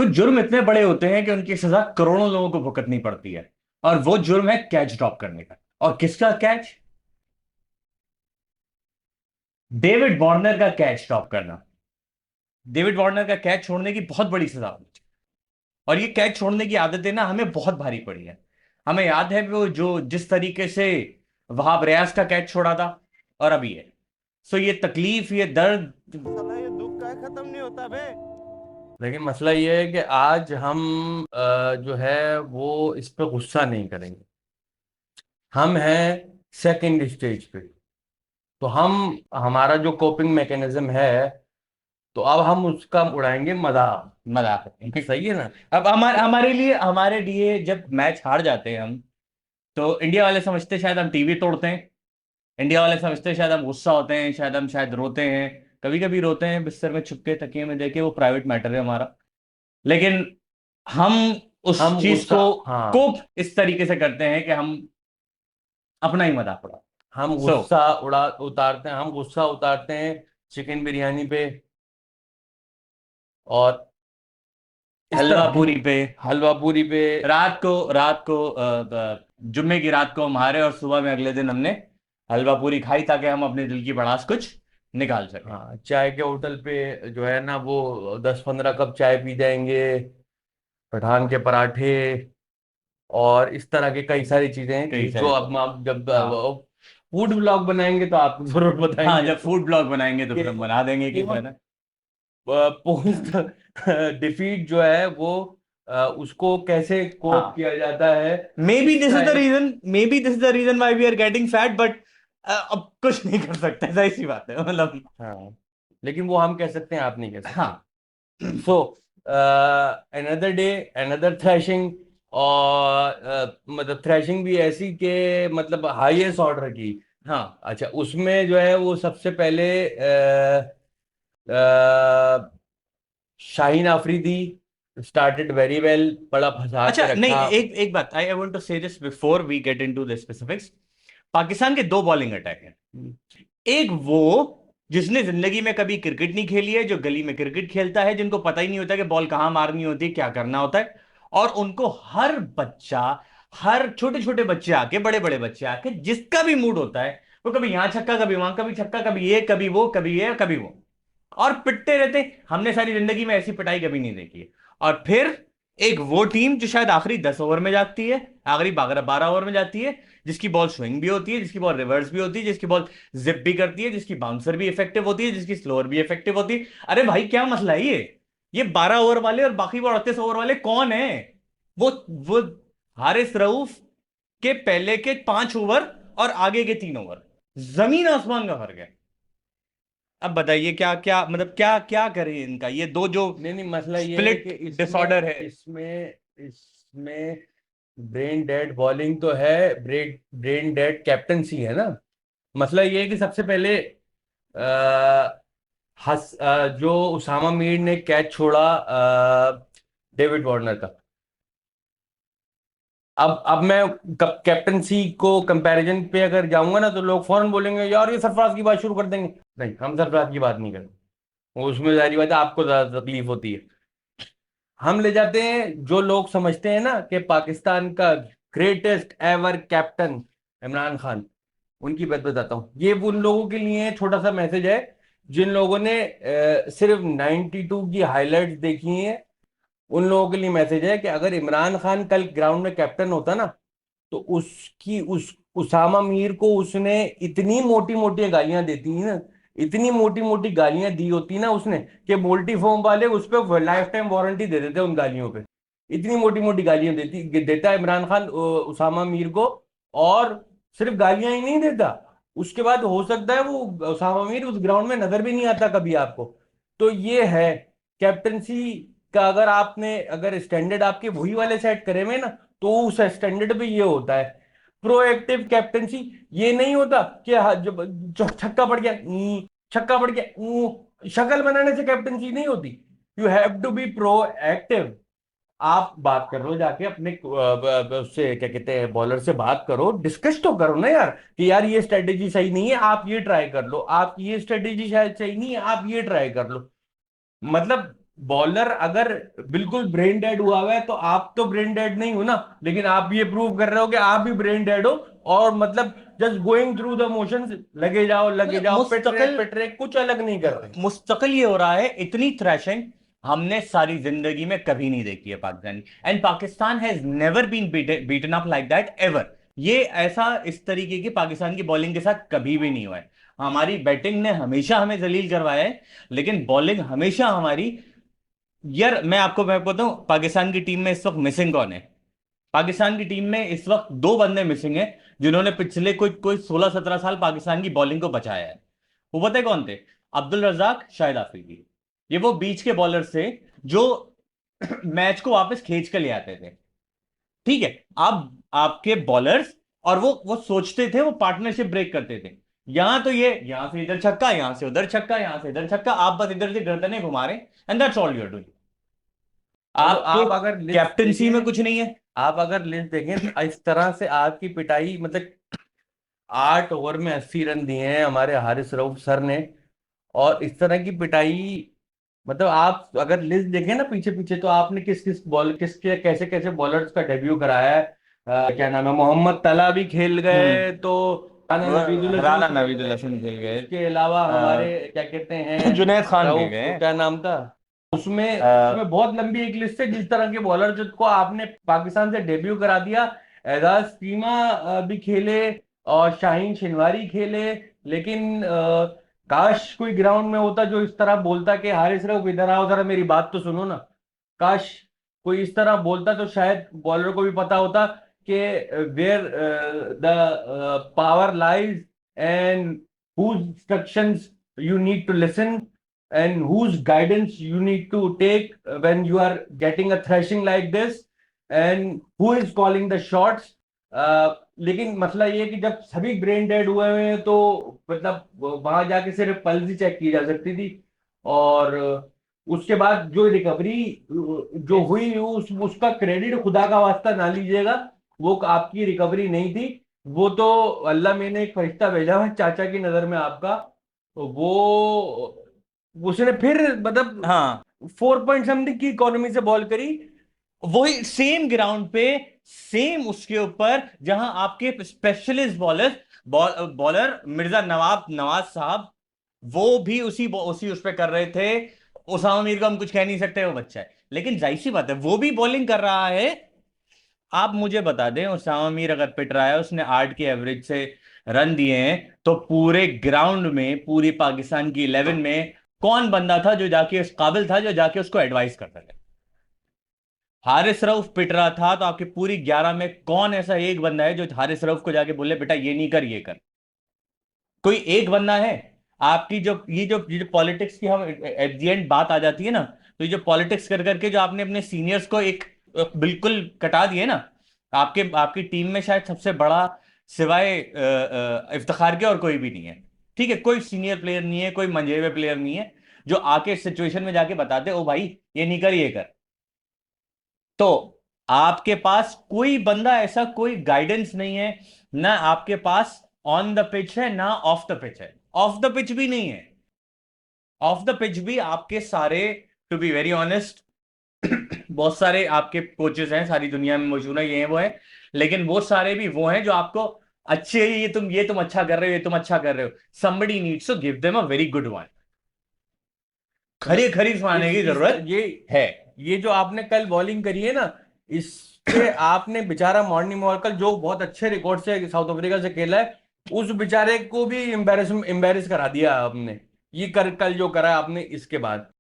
कुछ जुर्म इतने बड़े होते हैं कि उनकी सजा करोड़ों लोगों को भुगतनी पड़ती है। और वो जुर्म है कैच ड्रॉप करने का। और किसका कैच? डेविड वार्नर का कैच ड्रॉप करना। डेविड वार्नर का कैच छोड़ने की बहुत बड़ी सजा होनी चाहिए। और ये कैच छोड़ने की आदतें ना हमें बहुत भारी पड़ी है। हमें याद है वो जो जिस तरीके से वहाब रियाज का कैच छोड़ा था, और अभी है। सो ये तकलीफ, ये दर्द। साला ये दुख का खत्म नहीं होता बे। लेकिन मसला ये है कि आज हम जो है वो इस पे गुस्सा नहीं करेंगे। हम हैं सेकंड स्टेज पे। तो हम हमारा जो कोपिंग मैकेनिज्म है, तो अब हम उसका उड़ाएंगे मजाक। मजाक है। सही है ना। अब हमारे लिए जब मैच हार जाते हैं हम, तो इंडिया वाले समझते हैं शायद हम टीवी तोड़ते हैं। इंडिया वाले समझते हैं शायद हम गुस्सा होते हैं, शायद हम शायद रोते हैं। कभी कभी रोते हैं बिस्तर में छुप के, तकिए में देखे, वो प्राइवेट मैटर है हमारा। लेकिन हम उस हम चीज गुस्सा, को हाँ, कोप इस तरीके से करते हैं कि हम अपना ही मजाक उड़ा। हम सो गुस्सा उड़ा उतारते हैं, हम गुस्सा उतारते हैं चिकन बिरयानी पे, और इस हलवा तरह की पूरी पे। हलवा पूरी पे। रात को जुम्मे की रात को हम हारे, और सुबह में अगले दिन हमने हलवा पूरी खाई ताकि हम अपने दिल की भड़ास कुछ निकाल सके। हाँ, चाय के होटल पे जो है ना वो 10-15 कप चाय पी जाएंगे, पठान के पराठे, और इस तरह के कई सारी चीजें हैं कई जो सारे अब आप जब हाँ। फूड ब्लॉग बनाएंगे तो आपको जरूर हाँ, बताएंगे जब फूड ब्लॉग बनाएंगे तो कि फिर हम बना देंगे कि कि वो है ना। पोस्ट डिफीट जो है वो उसको कैसे कोप हाँ, किया जाता है। मे बी दिस इसका इज द एक, reason, maybe this is the reason why we are getting fat, but अब कुछ नहीं कर सकते, सही सी बात है मतलब। हाँ, लेकिन वो हम कह सकते हैं, आप नहीं कह सकते। हाँ। So another day, another thrashing. और मतलब थ्रैशिंग भी ऐसी के मतलब हाईएस्ट ऑर्डर की। हाँ। अच्छा, उसमें जो है वो सबसे पहले अ, Shaheen Afridi started very well, बड़ा फंसा अच्छा, के नहीं, रखा। एक एक बात I want to say this before we get into the specifics. Pakistan के दो बॉलिंग अटैक हैं। एक वो जिसने जिंदगी में कभी क्रिकेट नहीं खेली है, जो गली में क्रिकेट खेलता है, जिनको पता ही नहीं होता कि बॉल कहां मारनी होती है, क्या करना होता है। और उनको हर बच्चा, हर छोटे छोटे बच्चे आके, बड़े बड़े बच्चे आके, जिसका भी मूड होता है, वो कभी यहां छक्का, कभी वहां, कभी छक्का, कभी ये, कभी वो, कभी ये, कभी वो, और पिटते रहते हैं। हमने सारी जिंदगी में ऐसी पिटाई कभी नहीं देखी है। और फिर एक वो टीम जो शायद आखिरी 10 ओवर में जाती है, आखिरी 12 ओवर में जाती है, जिसकी बॉल स्विंग भी होती है, जिसकी बॉल रिवर्स भी होती है, जिसकी बॉल जिप भी करती है, जिसकी बाउंसर भी इफेक्टिव होती है, जिसकी स्लोअर भी इफेक्टिव होती है। अरे भाई, क्या मसला है ये 12 ओवर वाले और बाकी वो 38 ओवर वाले कौन है? वो हारिस रऊफ के पहले के 5 ओवर और आगे के 3 ओवर, जमीन आसमान का फर्क है। अब बताइए क्या क्या मतलब, क्या क्या करें इनका, ये दो जो नहीं नहीं, मसला ये है स्प्लिट कि डिसऑर्डर है। इसमें ब्रेन डेड बॉलिंग तो है, ब्रेन डेड कैप्टनसी है ना। मसला ये है कि सबसे पहले जो उसामा मीर ने कैच छोड़ा डेविड वार्नर का। अब मैं कैप्टनसी को कंपैरिजन पे अगर जाऊंगा ना तो लोग फौरन बोलेंगे यार ये सरफराज की बात शुरू कर देंगे। नहीं, हम सरफराज की बात नहीं करेंगे। उसमें जारी बात है, आपको ज्यादा तकलीफ होती है। हम ले जाते हैं जो लोग समझते हैं ना कि पाकिस्तान का greatest ever captain Imran Khan. उनकी बात बताता हूँ, ये उन लोगों के लिए छोटा सा मैसेज है जिन लोगों ने सिर्फ 92 की हाइलाइट्स देखी हैं। उन लोगों के लिए मैसेज है कि अगर इमरान खान कल ग्राउंड में कैप्टन होता ना, तो उसकी उस उसामा मीर को उसने इतनी मोटी मोटी गालियां देती ना, इतनी मोटी मोटी गालियां दी होती ना उसने, कि मोल्टी फोम वाले उस पर लाइफ टाइम वारंटी दे देते उन गालियों पे। इतनी मोटी मोटी गालियां देता है इमरान खान उसामा मीर को। और सिर्फ गालियां ही नहीं देता, उसके बाद हो सकता है वो उसामा मीर उस ग्राउंड में नजर भी नहीं आता कभी आपको। तो ये है कैप्टनसी का। अगर स्टैंडर्ड आपके वही वाले सेट करे हुए ना, तो उस स्टैंडर्ड पे ये होता है प्रोएक्टिव कैप्टनसी। ये नहीं होता कि छक्का पड़ गया छक्का पड़ गया शक्ल बनाने से कैप्टनसी नहीं होती। You have to be proactive. आप बात कर लो जाके अपने उससे, क्या कहते हैं, बॉलर से बात करो, डिस्कस तो करो ना यार, कि यार ये स्ट्रेटेजी सही नहीं है, आप ये ट्राई कर लो, आप ये स्ट्रेटेजी शायद सही नहीं है, आप ये ट्राई कर लो। मतलब बॉलर अगर बिल्कुल ब्रेन डेड हुआ हुआ है तो आप तो ब्रेन डेड नहीं हो ना, लेकिन आप ये प्रूव कर रहे हो कि आप भी ब्रेन डेड हो, और मतलब just going through the motions, लगे मतलब जाओ, मुस्तकिल पिट रहे, कुछ अलग नहीं कर रहे। मुस्तकिल ये हो रहा है। इतनी थ्रैशिंग हमने सारी जिंदगी में कभी नहीं देखी है पाकिस्तान की। And Pakistan has never been beaten up like that ever. ये ऐसा इस तरीके की पाकिस्तान की बॉलिंग के साथ कभी भी नहीं हुआ है। हमारी बैटिंग ने हमेशा हमें जलील करवाया है, लेकिन बॉलिंग हमेशा हमारी। यार मैं बताऊं पाकिस्तान की टीम में इस वक्त मिसिंग कौन है। पाकिस्तान की टीम में इस वक्त दो बंदे मिसिंग हैं जिन्होंने पिछले कोई कोई 16-17 साल पाकिस्तान की बॉलिंग को बचाया है। वो पता है कौन थे? अब्दुल रजाक, शाहिद आफरीदी। ये वो बीच के बॉलर थे जो मैच को वापस खींच कर ले आते थे। ठीक है। अब आपके बॉलर्स और वो सोचते थे, वो पार्टनरशिप ब्रेक करते थे। यहां तो ये यहां से इधर छक्का, यहां से उधर छक्का, यहां से इधर छक्का, आप बस इधर से गर्दनें घुमा रहे। And that's all you are doing. चलो आपके आप अगर लिस्ट कैप्टनसी में देखें, कुछ नहीं है। आप अगर लिस्ट देखें तो इस तरह से आपकी पिटाई, मतलब 8 ओवर में 80 रन दिए हैं हमारे हारिस रऊफ सर ने, और इस तरह की पिटाई, मतलब आप अगर लिस्ट देखें ना पीछे पीछे, तो आपने किसके कैसे कैसे बॉलर्स का डेब्यू कराया है। क्या नाम है, मोहम्मद तला भी खेल गए, तो राना नवीदुल हसन राना खेल नवीदुल हसन गए, खेल गए। उसके अलावा हमारे क्या कहते हैं, जुनैद खान खेल रऊफ, गए। क्या नाम था उसमें अ, उसमें बहुत लंबी एक लिस्ट है जिस तरह के बॉलर जिसको आपने पाकिस्तान से डेब्यू करा दिया। एजाज टीमा भी खेले, और शाहीन शिनवारी खेले, लेकिन काश कोई ग्राउंड में होता जो इस तरह बोलता कि हारिस रऊफ इधर आओ जरा मेरी बात तो सुनो ना। काश कोई इस तरह बोलता तो शायद बॉलर को भी पता होता कि where the power lies, and whose instructions you need to listen, and whose guidance you need to take when you are getting a thrashing like this, and who is calling the shots. लेकिन मसला ये है कि जब सभी brain dead हुए हुए हैं तो मतलब वहां जाके सिर्फ पल्स ही चेक की जा सकती थी, और उसके बाद जो रिकवरी जो हुई उसका क्रेडिट खुदा का वास्ता ना लीजिएगा, वो आपकी रिकवरी नहीं थी। वो तो अल्लाह मैंने एक फरिश्ता भेजा है चाचा की नजर में आपका, तो वो उसने फिर मतलब हाँ, 4 पॉइंट समथिंग की इकोनॉमी से बॉल करी। वही सेम ग्राउंड पे, सेम उसके ऊपर जहां आपके स्पेशलिस्ट बॉलर मिर्जा नवाज साहब, वो भी उसी उस पे कर रहे थे। उसामा मीर को हम कुछ कह नहीं सकते, वो बच्चा है, लेकिन जाहिर सी बात है वो भी बॉलिंग कर रहा है। आप मुझे बता दें, उसामा मीर अगर पिट रहा है, उसने 8 की एवरेज से रन दिए हैं, तो पूरे ग्राउंड में, पूरी पाकिस्तान की 11 में कौन बंदा था जो जाके उस काबिल था, जो जाके उसको एडवाइस करता था? हारिस रऊफ पिट रहा था, तो आपकी पूरी 11 में कौन ऐसा एक बंदा है जो हारिस रऊफ को जाके बोले बेटा ये नहीं कर, ये कर? कोई एक बंदा है? आपकी जो ये जो पॉलिटिक्स की हम एट द एंड बात आ जाती है ना, तो ये जो पॉलिटिक्स कर करके जो आपने अपने सीनियर्स को बिल्कुल कटा दिए ना। आपके आपकी टीम में शायद सबसे बड़ा सिवाय इफ्तिखार के और कोई भी नहीं है। ठीक है, कोई सीनियर प्लेयर नहीं है, कोई मंजे हुए प्लेयर नहीं है जो आके सिचुएशन में जाके बताते ओ भाई ये नहीं कर, ये कर। तो आपके पास कोई बंदा ऐसा, कोई गाइडेंस नहीं है ना आपके पास। ऑन द पिच है ना ऑफ द पिच है। ऑफ द पिच भी नहीं है। ऑफ द पिच भी आपके सारे, टू बी वेरी ऑनेस्ट, बहुत सारे आपके कोचेस हैं सारी दुनिया में मौजूद है, ये हैं वो है, लेकिन वो सारे भी वो हैं जो आपको अच्छे, ये तुम अच्छा कर रहे हो, ये तुम अच्छा कर रहे हो। somebody needs to give them a very good one। खरी मतलब खरी सुनाने की इस जरूरत ये है। ये जो आपने कल बॉलिंग करी है ना, इससे आपने बेचारा मॉर्निंग मॉर्कल जो बहुत अच्छे रिकॉर्ड से साउथ अफ्रीका से खेला है, उस बेचारे को भी एम्बेरस करा दिया आपने, ये कल जो करा आपने इसके बाद।